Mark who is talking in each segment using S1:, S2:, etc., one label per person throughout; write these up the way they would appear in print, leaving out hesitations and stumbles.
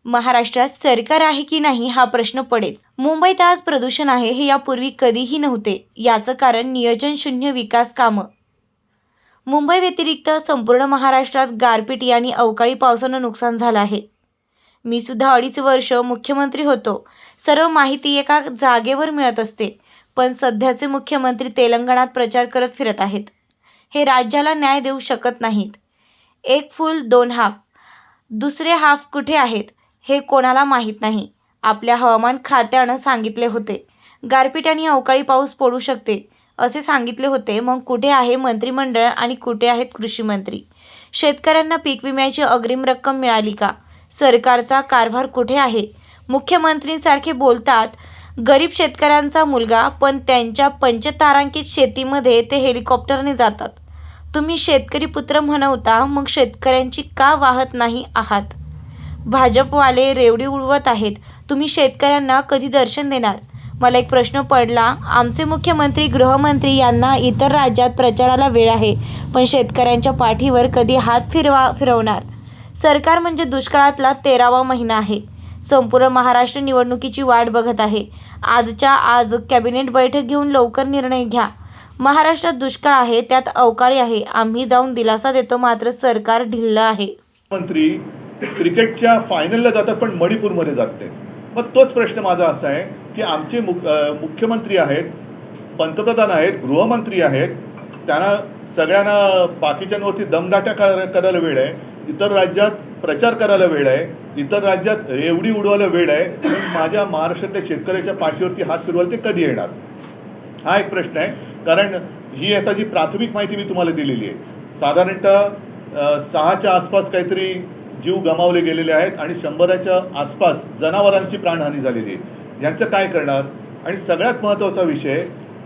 S1: महाराष्ट्रात सरकार आहे की नाही हा प्रश्न पडेल. मुंबईत आज प्रदूषण आहे हे यापूर्वी कधीही नव्हते. याचं कारण नियोजन शून्य विकास कामं. मुंबई व्यतिरिक्त संपूर्ण महाराष्ट्रात गारपीट आणि अवकाळी पावसानं नुकसान झालं आहे. मी सुद्धा 2.5 वर्ष मुख्यमंत्री होतो. सर्व माहिती एका जागेवर मिळत असते. पण सध्याचे मुख्यमंत्री तेलंगणात प्रचार करत फिरत आहेत. हे राज्याला न्याय देऊ शकत नाहीत. एक फूल दोन हाफ. दुसरे हाफ कुठे आहेत हे कोणाला माहीत नाही. आपल्या हवामान खात्यानं सांगितले होते गारपीट आणि अवकाळी पाऊस पडू शकते असे सांगितले होते. मग कुठे आहे मंत्रिमंडळ आणि कुठे आहेत कृषी मंत्री? शेतकऱ्यांना पीक विम्याची अग्रिम रक्कम मिळाली का? सरकारचा कारभार कुठे आहे? मुख्यमंत्रींसारखे बोलतात गरीब शेतकऱ्यांचा मुलगा, पण त्यांच्या पंचतारांकित शेतीमध्ये ते हेलिकॉप्टरने जातात. तुम्ही शेतकरी पुत्र म्हणवता, मग शेतकऱ्यांची का वाहत नाही आहात? भाजपवाले रेवडी उडवत आहेत. तुम्ही शेतकऱ्यांना कधी दर्शन देणार? मला एक प्रश्न पडला. आमचे मुख्यमंत्री, गृहमंत्री यांना इतर राज्यात प्रचाराला वेळ आहे, पण शेतकऱ्यांच्या पाठीवर कधी हात फिरवणार? सरकार म्हणजे दुष्काळातला 13वा महिना आहे. संपूर्ण महाराष्ट्र निवडणुकीची वाट बघत आहे. आजच्या आज कॅबिनेट बैठक घेऊन लवकर निर्णय घ्या. महाराष्ट्रात दुष्काळ आहे, त्यात अवकाळी आहे. आम्ही जाऊन दिलासा देतो, मात्र सरकार ढिल्लं आहे.
S2: मंत्री क्रिकेटच्या फायनलला जातात पण मणिपूरमध्ये जात नाही. मग तोच प्रश्न माझा असा आहे की आमचे मुख्यमंत्री आहेत, पंतप्रधान आहेत, गृहमंत्री आहेत, त्यांना सगळ्यांना बाकीच्यांवरती दमदाट्या करायला वेळ आहे, इतर राज्यात प्रचार करायला वेळ आहे, इतर राज्यात रेवडी उडवायला वेळ आहे. पण माझ्या महाराष्ट्रातल्या शेतकऱ्याच्या पाठीवरती हात फिरवायला ते कधी येणार? हा एक प्रश्न आहे. कारण ही आता जी प्राथमिक माहिती मी तुम्हाला दिलेली आहे, साधारणतः 6च्या आसपास काहीतरी जीव गमावले गेलेले आहेत आणि 100च्या आसपास जनावरांची प्राणहानी झालेली आहे. यांचं काय करणार? आणि सगळ्यात महत्त्वाचा विषय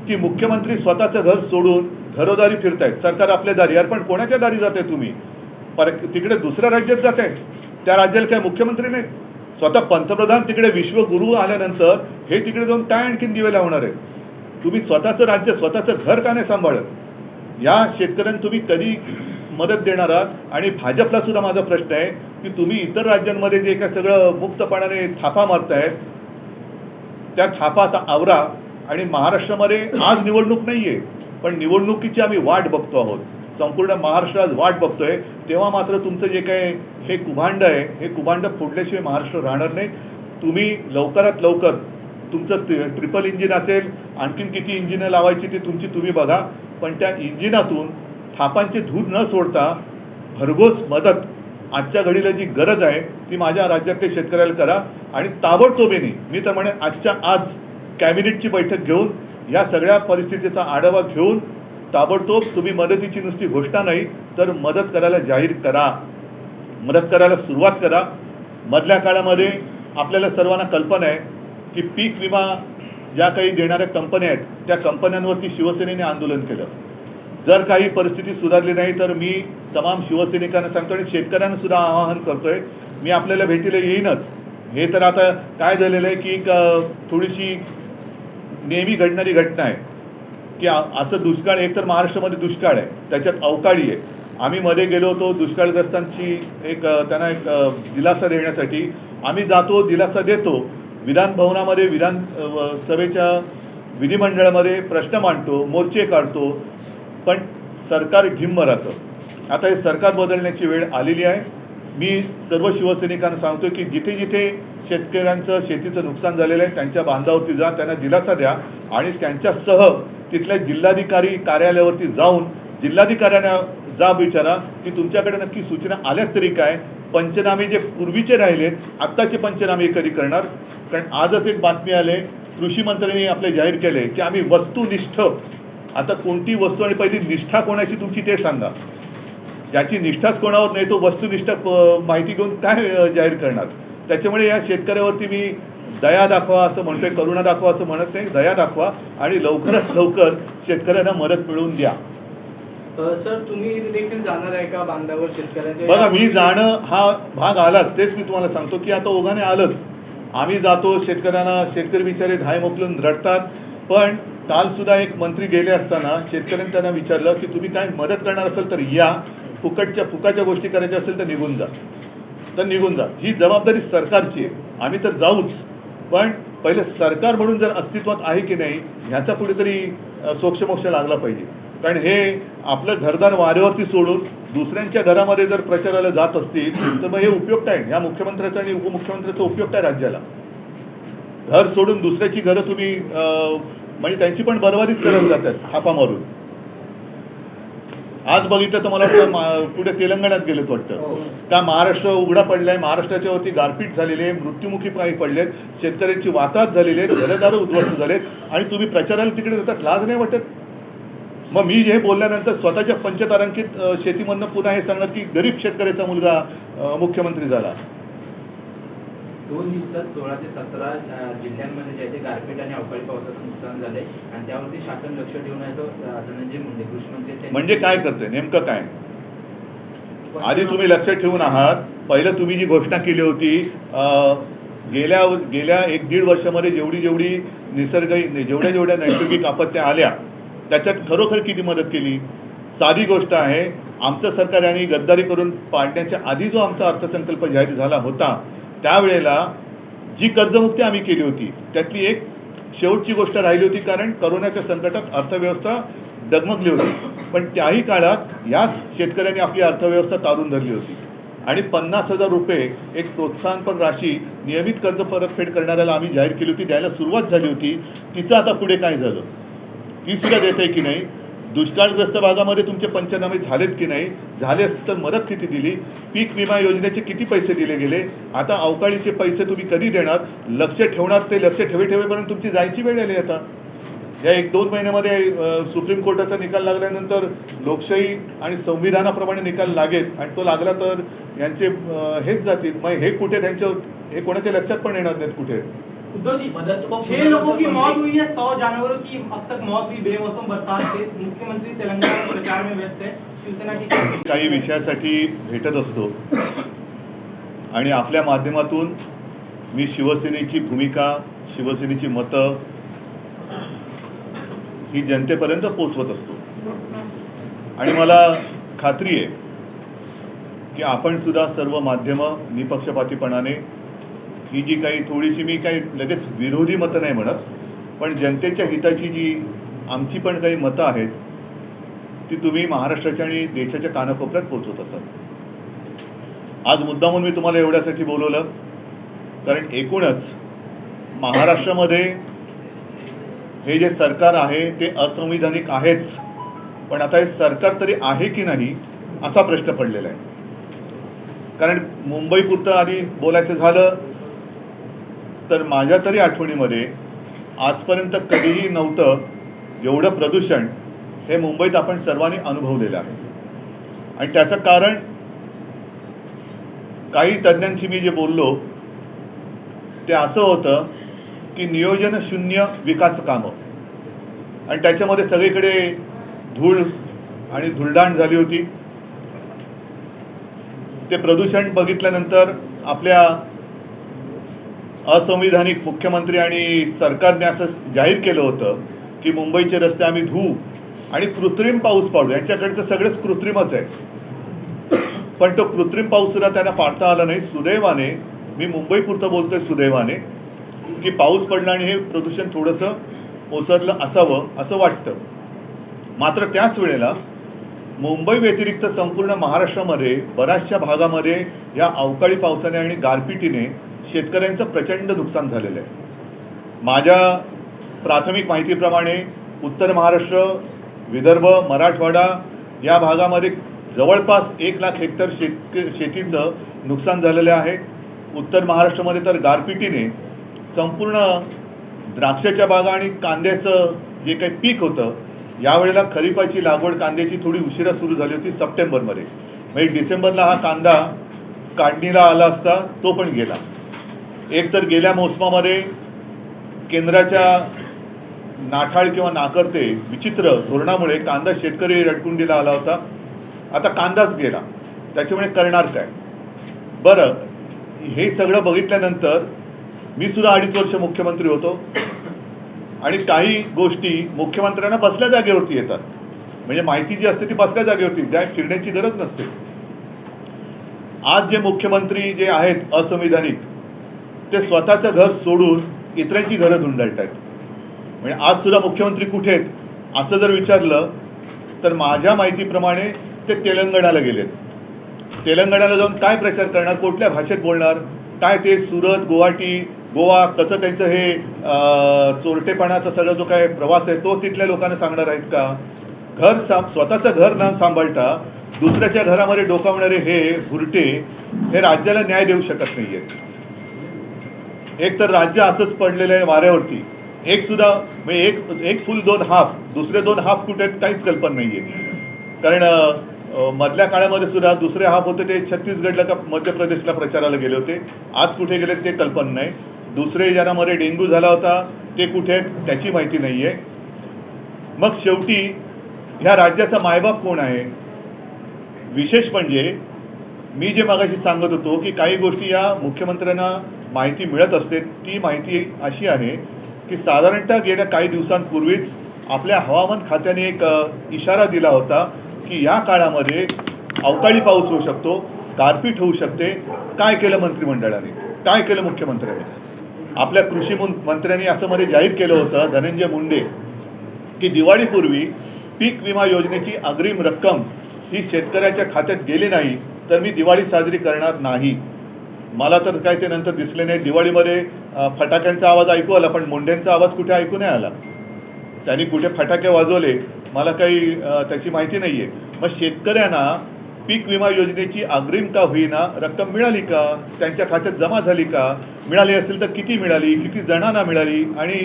S2: की मुख्यमंत्री स्वतःचं घर सोडून घरोदारी फिरतायत. सरकार आपल्या दारी. यार पण कोणाच्या दारी जात आहे तुम्ही? तिकडे दुसऱ्या राज्यात जात आहे, त्या राज्याला काय मुख्यमंत्री नाहीत? स्वतः पंतप्रधान तिकडे विश्वगुरू आल्यानंतर हे तिकडे जाऊन काय आणखीन दिवे लावणार आहे? तुम्ही स्वतःचं राज्य, स्वतःचं घर का नाही सांभाळत? या शेतकऱ्यांना तुम्ही कधी मदत देणार आहात? आणि भाजपला सुद्धा माझा प्रश्न आहे की तुम्ही इतर राज्यांमध्ये जे काय सगळं मुक्तपणाने थापा मारतायत, त्या थापा आता आवरा. आणि महाराष्ट्रामध्ये आज निवडणूक नाही आहे, पण निवडणुकीची आम्ही वाट बघतो आहोत. संपूर्ण महाराष्ट्रात वाट बघतोय. तेव्हा मात्र तुमचं जे काय हे कुभांड आहे, हे कुभांड फोडल्याशिवाय महाराष्ट्र राहणार नाही. तुम्ही लवकरात लवकर तुमचं ट्रिपल इंजिन असेल, आणखीन किती इंजिनं लावायची ते तुम्ही बघा, पण त्या इंजिनातून थापांचे धूर न सोडता भरघोस मदत आजच्या घडीला जी गरज आहे ती माझ्या राज्यातल्या शेतकऱ्याला करा. आणि ताबडतोबीने मी तर म्हणेन आजच्या आज कॅबिनेटची बैठक घेऊन या सगळ्या परिस्थितीचा आढावा घेऊन ताबडतोब तुम्ही मदतीची नुसती घोषणा नाही तर मदत करायला जाहीर करा, मदत करायला सुरुवात करा. मधल्या काळामध्ये आपल्याला सर्वांना कल्पना आहे की पीक विमा ज्या काही देणाऱ्या कंपन्या आहेत त्या कंपन्यांवरती शिवसेनेने आंदोलन केलं. जर काही परिस्थिती सुधारली नाही तर मी तमाम शिवसैनिकांना सांगतो आणि शेतकऱ्यांना सुद्धा आवाहन करतोय, मी आपल्याला भेटीला येईनच. हे तर आता काय झालेलं आहे की थोडीशी नेहमी घडणारी घटना आहे की असं दुष्काळ, एकतर महाराष्ट्रामध्ये दुष्काळ आहे, त्याच्यात अवकाळी आहे. आम्ही मध्ये गेलो होतो दुष्काळग्रस्तांची त्यांना एक दिलासा देण्यासाठी. आम्ही जातो, दिलासा देतो, विधानभवनामध्ये विधानसभेच्या विधिमंडळामध्ये प्रश्न मांडतो, मोर्चे काढतो, पण सरकार ढिम्म राहतं. आता हे सरकार बदलण्याची वेळ आलेली आहे. मी सर्व शिवसैनिकांना सांगतो की जिथे जिथे शेतकऱ्यांचं शेतीचं नुकसान झालेलं आहे त्यांच्या बांधावरती जा, त्यांना दिलासा द्या आणि त्यांच्यासह तिथल्या जिल्हाधिकारी कार्यालयावरती जाऊन जिल्हाधिकाऱ्यांना जा विचारा की तुमच्याकडे नक्की सूचना आल्यात तरी काय? पंचनामे जे पूर्वीचे राहिलेत आत्ताचे पंचनामे कधी करणार? कारण आजच एक बातमी आले, कृषी मंत्र्यांनी आपले जाहीर केले की आम्ही वस्तुनिष्ठ, आता कोणती वस्तू आणि पहिली निष्ठा कोणाची तुमची ते सांगा. ज्याची निष्ठाच कोणावर नाही तो वस्तुनिष्ठ माहिती घेऊन काय जाहीर करणार? त्याच्यामुळे या शेतकऱ्यावरती मी दया दाखवा असं म्हणतोय, करुणा दाखवा असं म्हणत नाही, दया दाखवा आणि लवकरात लवकर शेतकऱ्यांना मदत मिळवून द्या.
S3: सर, तुम्ही देखील जाणार आहे का बांधावर शेतकऱ्यांच्या?
S2: बघा, मी जाणं हा भाग आलाच, तेच मी तुम्हाला सांगतो की आता ओघाने आलंच. आम्ही जातो शेतकऱ्यांना, शेतकरी बिचारे धाय मोकलून रडतात. पण कालसुद्धा एक मंत्री गेले असताना शेतकऱ्यांनी त्यांना विचारलं की तुम्ही काय मदत करणार असेल तर या, फुकाच्या गोष्टी करायच्या असेल तर निघून जा. तर निघून जा. ही जबाबदारी सरकारची आहे. आम्ही तर जाऊच, पण पहिले सरकार म्हणून जर अस्तित्वात आहे की नाही ह्याचा कुठेतरी सोक्षमोक्ष लागला पाहिजे. कारण हे आपलं घरदार वाऱ्यावरती सोडून दुसऱ्यांच्या घरामध्ये जर प्रचाराला जात असतील तर मग हे उपयोग काय? ह्या मुख्यमंत्र्याचा आणि उपमुख्यमंत्र्याचा उपयोग काय राज्याला? घर सोडून दुसऱ्याची घरं तुम्ही म्हणजे त्यांची पण बरबादीच करायला जातात थापा मारून. आज बघितलं तर मला वाटतं पुढे तेलंगणात गेलेत वाटतं का महाराष्ट्र उघडा पडलाय, महाराष्ट्राच्या वरती गारपीट झालेली आहे, मृत्युमुखी काही पडलेत, शेतकऱ्यांची वाताहत झालेली आहेत, घरदारं उद्ध्वस्त झालेत आणि तुम्ही प्रचाराला तिकडे जातात. लाज नाही वाटत? मग मी हे बोलल्यानंतर स्वतःच्या पंचतारांकित शेतीमधनं पुन्हा हे सांगणार की गरीब शेतकऱ्याचा मुलगा मुख्यमंत्री झाला.
S4: 2 दिवसात 16 ते 17 जिल्ह्यांमध्ये जे आहे ते गारपीट आणि अवकाळी पावसाचं नुकसान झालंय आणि त्यावरती शासन लक्ष ठेवून असं धनंजय मुंडे कृषी मंत्री
S2: म्हणजे काय करते नेमकं काय? आधी तुम्ही लक्ष ठेवून आहात. पहिलं तुम्ही जी घोषणा केली होती गेल्या 1-1.5 वर्षामध्ये जेवढी जेवढ्या नैसर्गिक आपत्त्या आल्या त्याच्यात खरोखर किती मदत केली? साधी गोष्ट आहे. आमचं सरकार यांनी गद्दारी करून पाडण्याच्या आधी जो आमचा अर्थसंकल्प जाहीर झाला होता त्यावेळेला जी कर्जमुक्ती आम्ही केली होती त्यातली एक शेवटची गोष्ट राहिली होती, कारण करोनाच्या संकटात अर्थव्यवस्था डगमगली होती. पण त्याही काळात याच शेतकऱ्यांनी आपली अर्थव्यवस्था तारून धरली होती आणि 50,000 रुपये एक प्रोत्साहनपर राशी नियमित कर्ज परतफेड करणाऱ्याला आम्ही जाहीर केली होती, द्यायला सुरुवात झाली होती. तिचं आता पुढे काय झालं ती सुद्धा देत आहे की नाही? दुष्काळग्रस्त भागामध्ये तुमचे पंचनामे झालेत की नाही? झाले असते तर मदत किती दिली? पीक विमा योजनेचे किती पैसे दिले गेले? आता अवकाळीचे पैसे तुम्ही कधी देणार? लक्ष ठेवणार ते लक्ष ठेवेपर्यंत तुमची जायची वेळ आली. आता या 1-2 महिन्यामध्ये सुप्रीम कोर्टाचा निकाल लागल्यानंतर लोकशाही आणि संविधानाप्रमाणे निकाल लागेल आणि तो लागला तर यांचे हेच जातील. मग हे कुठे हे कोणाच्या लक्षात पण येणार नाहीत कुठे.
S5: उद्धव जी, 6 लोगों की मौत हुई है, 100 जानवरों की अब तक मौत हुई बेमौसम बरसात से. मुख्यमंत्री तेलंगाना में प्रचार में व्यस्त है. शिवसेना की
S2: काही विषयासाठी भेटत असतो आणि आपल्या माध्यमातून मी शिवसेनेची भूमिका, शिवसेनेची मतं ही जनतेपर्यंत पोचवत असतो आणि मला खात्री आहे की आपण सुद्धा सर्व माध्यमं निपक्षपातीपणाने ही जी काही थोडीशी मी काही लगेच विरोधी मतं नाही म्हणत, पण जनतेच्या हिताची जी आमची पण काही मतं आहेत ती तुम्ही महाराष्ट्राच्या आणि देशाच्या कानाकोपऱ्यात पोचवत असाल. आज मुद्दामून मी तुम्हाला एवढ्यासाठी बोलवलं कारण एकूणच महाराष्ट्रामध्ये हे जे सरकार आहे ते असंविधानिक आहेच, पण आता हे सरकार तरी आहे की नाही असा प्रश्न पडलेला आहे. कारण मुंबईपुरतं आधी बोलायचं झालं तर माझ्या तरी आठवणीमध्ये आजपर्यंत कधीही नव्हतं एवढं प्रदूषण हे मुंबईत आपण सर्वांनी अनुभवलेलं आहे. आणि त्याचं कारण काही तज्ज्ञांशी मी जे बोललो ते असं होतं की नियोजन शून्य विकास कामं, आणि त्याच्यामध्ये सगळीकडे धूळ आणि धुळदाण झाली होती. ते प्रदूषण बघितल्यानंतर आपल्या असंविधानिक मुख्यमंत्री आणि सरकारने असं जाहीर केलं होतं की मुंबईचे रस्ते आम्ही धुवू आणि कृत्रिम पाऊस पाडू. यांच्याकडचं सगळंच कृत्रिमच आहे, पण तो कृत्रिम पाऊस सुद्धा त्यांना पाडता आला नाही. सुदैवाने, मी मुंबईपुरतं बोलतोय सुदैवाने, की पाऊस पडला आणि हे प्रदूषण थोडंसं ओसरलं असावं असं वाटतं. मात्र त्याच वेळेला मुंबई व्यतिरिक्त संपूर्ण महाराष्ट्रामध्ये बऱ्याचशा भागामध्ये या अवकाळी पावसाने आणि गारपिटीने शेतकऱ्यांचं प्रचंड नुकसान झालेलं आहे. माझ्या प्राथमिक माहितीप्रमाणे उत्तर महाराष्ट्र, विदर्भ, मराठवाडा या भागामध्ये जवळपास 1 लाख हेक्टर शेतीचं नुकसान झालेलं आहे. उत्तर महाराष्ट्रामध्ये तर गारपिटीने संपूर्ण द्राक्षाच्या बागा आणि कांद्याचं जे काही पीक होतं, यावेळेला खरीपाची लागवड कांद्याची थोडी उशिरा सुरू झाली होती सप्टेंबरमध्ये. म्हणजे डिसेंबरला हा कांदा काढणीला आला असता, तो पण गेला. एक तर गेल्या मोसमामध्ये केंद्राच्या नाठाळ किंवा नाकर्ते विचित्र धोरणामुळे कांदा शेतकरी रडकुंडीला आला होता. आता कांदाच गेला, त्याच्यामुळे करणार काय? बरं, हे सगळं बघितल्यानंतर मी सुद्धा 2.5 वर्ष मुख्यमंत्री होतो आणि काही गोष्टी मुख्यमंत्र्यांना बसल्या जागेवरती येतात. म्हणजे माहिती जी असते ती बसल्या जागेवरती, त्या फिरण्याची गरज नसते. आज जे मुख्यमंत्री जे आहेत असंविधानिक, ते स्वतःचं घर सोडून इतरांची घरं धुंडाळत आहेत. म्हणजे आज सुद्धा मुख्यमंत्री कुठे आहेत असं जर विचारलं तर माझ्या माहितीप्रमाणे ते तेलंगणाला गेलेत. तेलंगणाला जाऊन काय प्रचार करणार, कुठल्या भाषेत बोलणार, काय ते सुरत, गुवाहाटी, गोवा कसं त्यांचं हे चोरटेपणाचा सगळा जो काय प्रवास आहे तो तिथल्या लोकांना सांगणार आहेत का? स्वतःचं घर न सांभाळता दुसऱ्याच्या घरामध्ये डोकावणारे हे भुरटे हे राज्याला न्याय देऊ शकत नाही आहेत. एक तर राज्य असंच पडलेलं आहे वाऱ्यावरती. एक सुद्धा म्हणजे एक फुल दोन हाफ, दुसरे दोन हाफ कुठे आहेत काहीच कल्पना नाही आहे. कारण मधल्या काळामध्ये सुद्धा दुसरे हाफ होते ते छत्तीसगडला का मध्य प्रदेशला प्रचाराला गेले होते. आज कुठे गेले ते कल्पना नाही. दुसरे ज्यांच्यामध्ये डेंग्यू झाला होता ते कुठे आहेत त्याची माहिती नाही आहे. मग शेवटी ह्या राज्याचा मायबाप कोण आहे? विशेष म्हणजे मी जे मगाशी सांगत होतो की काही गोष्टी या मुख्यमंत्र्यांना माहिती मिळत असते. ती माहिती अशी आहे की साधारणतः गेल्या काही दिवसांपूर्वीच आपल्या हवामान खात्याने एक इशारा दिला होता की या काळामध्ये अवकाळी पाऊस होऊ शकतो, गारपीट होऊ शकते. काय केलं मंत्रिमंडळाने, काय केलं मुख्यमंत्र्यांनी? आपल्या कृषी मंत्र्यांनी असं मध्ये जाहीर केलं होतं धनंजय मुंडे की दिवाळीपूर्वी पीक विमा योजनेची अग्रिम रक्कम ही शेतकऱ्याच्या खात्यात गेली नाही तर मी दिवाळी साजरी करणार नाही. मला तर काय ते नंतर दिसले नाही. दिवाळीमध्ये फटाक्यांचा आवाज ऐकू आला पण मुंडेंचा आवाज कुठे ऐकू नाही आला. त्यांनी कुठे फटाके वाजवले मला काही त्याची माहिती नाही आहे. मग शेतकऱ्यांना पीक विमा योजनेची अग्रिम का होईना रक्कम मिळाली का, त्यांच्या खात्यात जमा झाली का, मिळाली असेल तर किती मिळाली, किती जणांना मिळाली? आणि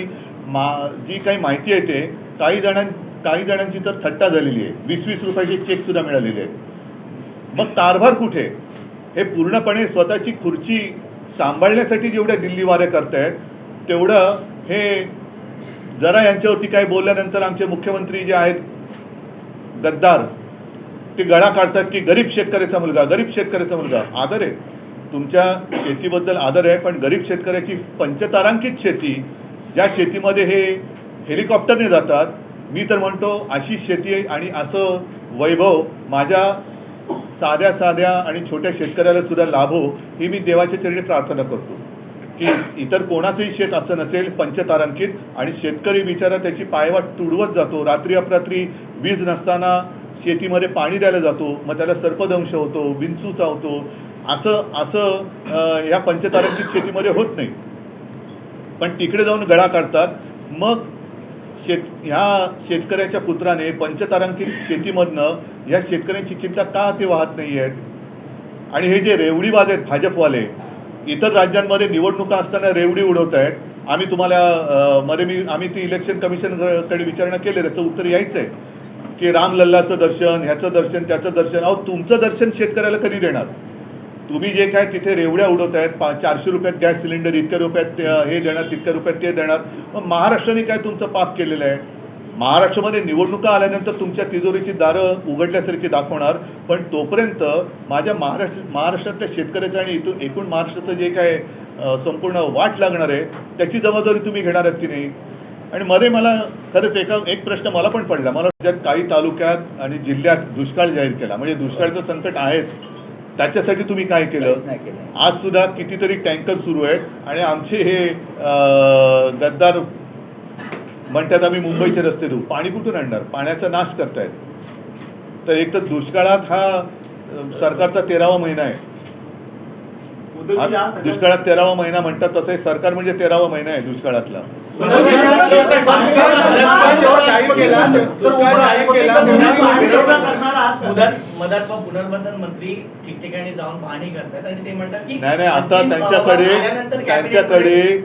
S2: जी काही माहिती आहे ते काही जणांची तर थट्टा झालेली आहे. 20-20 रुपयाचे चेकसुद्धा मिळालेले आहेत. मग कारभार कुठे? हे पूर्णपणे स्वतःची खुर्ची सांभाळण्यासाठी जेवढ्या दिल्ली वारे करतायत तेवढं हे जरा यांच्यावरती काय बोलल्यानंतर आमचे मुख्यमंत्री जे आहेत गद्दार ते गळा काढतात की गरीब शेतकऱ्याचा मुलगा. आदर आहे तुमच्या शेतीबद्दल आदर आहे, पण गरीब शेतकऱ्याची पंचतारांकित शेती, ज्या शेतीमध्ये हे हेलिकॉप्टरने जातात, मी तर म्हणतो अशी शेती आहे आणि असं वैभव माझ्या साध्या आणि छोट्या शेतकऱ्याला सुद्धा लाभो ही मी देवाच्या चरणी प्रार्थना करतो की इतर कोणाचंही शेत असं नसेल पंचतारांकित. आणि शेतकरी बिचारा त्याची पायवाट तुडवत जातो. रात्री अपरात्री वीज नसताना शेतीमध्ये पाणी द्यायला जातो, मग त्याला सर्पदंश होतो, विंचू चावतो. असं या पंचतारांकित शेतीमध्ये होत नाही. पण तिकडे जाऊन गळा काढतात. मग ह्या शेतकऱ्याच्या पुत्राने पंचतारांकित शेतीमधनं ह्या शेतकऱ्यांची चिंता का ते वाहत नाही आहेत? आणि हे जे रेवडीबाज आहेत भाजपवाले, इतर राज्यांमध्ये निवडणुका असताना रेवडी उडवत आहेत. आम्ही तुम्हाला आम्ही ती इलेक्शन कमिशनकडे विचारणा केली, त्याचं उत्तर यायचं आहे की रामलल्लाचं दर्शन, ह्याचं दर्शन, त्याचं दर्शन. अहो तुमचं दर्शन शेतकऱ्याला कधी देणार? तुम्ही जे काय तिथे रेवड्या उडवत आहेत, 400 रुपयात गॅस सिलेंडर, इतक्या रुपयात हे देणार, तितक्या रुपयात ते देणार. मग महाराष्ट्राने काय तुमचं पाप केलेलं आहे? महाराष्ट्रामध्ये निवडणुका आल्यानंतर तुमच्या तिजोरीची दारं उघडल्यासारखी दाखवणार, पण तोपर्यंत माझ्या महाराष्ट्रातल्या शेतकऱ्याचं आणि इथून एकूण महाराष्ट्राचं जे काय संपूर्ण वाट लागणार आहे त्याची जबाबदारी तुम्ही घेणार आहात की नाही? आणि मध्ये मला खरंच एक प्रश्न मला पण पडला. मला राज्यात काही तालुक्यात आणि जिल्ह्यात दुष्काळ जाहीर केला, म्हणजे दुष्काळाचं संकट आहेच, त्याच्यासाठी तुम्ही काय केलं? आज सुद्धा कितीतरी टँकर सुरू आहेत आणि आमचे हे गद्दार म्हणतात आम्ही मुंबईचे रस्ते देऊ. पाणी कुठून आणणार? पाण्याचा नाश करतायत. तर एक तर दुष्काळात हा सरकारचा 13वा महिना आहे. दुष्काळात 13वा महिना म्हणतात, तसं हे सरकार म्हणजे 13वा महिना आहे दुष्काळातला.
S6: मदत व पुनर्वसन मंत्री ठिकठिकाणी जाऊन पाहणी करतात आणि ते म्हणतात की
S2: नाही आता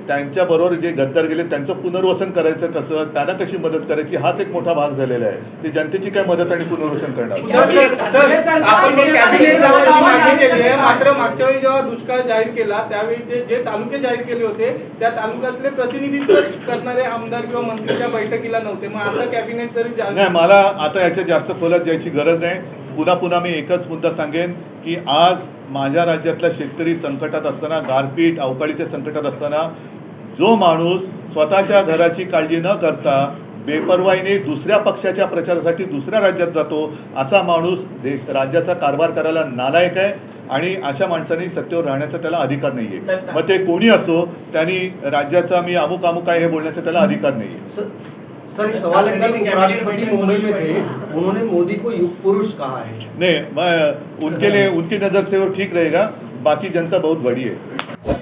S2: त्यांच्या बरोबर जे गद्दार गेले त्यांचं पुनर्वसन करायचं कसं, त्यांना कशी मदत करायची, हाच एक मोठा भाग झालेला आहे. ते जनतेची काय मदत आणि पुनर्वसन करणार?
S3: मात्र मागच्या वेळी जेव्हा दुष्काळ जाहीर केला त्यावेळी जे तालुके जाहीर केले होते त्या तालुक्यातले प्रतिनिधित्व करणारे आमदार किंवा मंत्रीच्या बैठकीला नव्हते. मग असं कॅबिनेट जरी
S2: नाही, मला आता याच्या जास्त खोलात जायची गरज नाही. पुन्हा मी एकच मुद्दा सांगेन की आज माझ्या राज्यातला शेतकरी संकटात असताना, गारपीट अवकाळीच्या संकटात असताना जो माणूस स्वतःच्या घराची काळजी न करता बेपर्वाईने दुसऱ्या पक्षाच्या प्रचारासाठी दुसऱ्या राज्यात जातो असा माणूस राज्याचा कारभार करायला नालायक आहे आणि अशा माणसाने सत्तेवर राहण्याचा त्याला अधिकार नाही आहे. मग ते कोणी असो, त्यांनी राज्याचा मी अमुक अमुक आहे हे बोलण्याचा त्याला अधिकार नाही आहे.
S7: सर एक सवाल है कि उपराष्ट्रपति मुंबई में थे, उन्होंने मोदी को युग पुरुष कहा है.
S2: नहीं, मैं उनके लिए उनकी नज़र से वो ठीक रहेगा, बाकी जनता बहुत बड़ी है.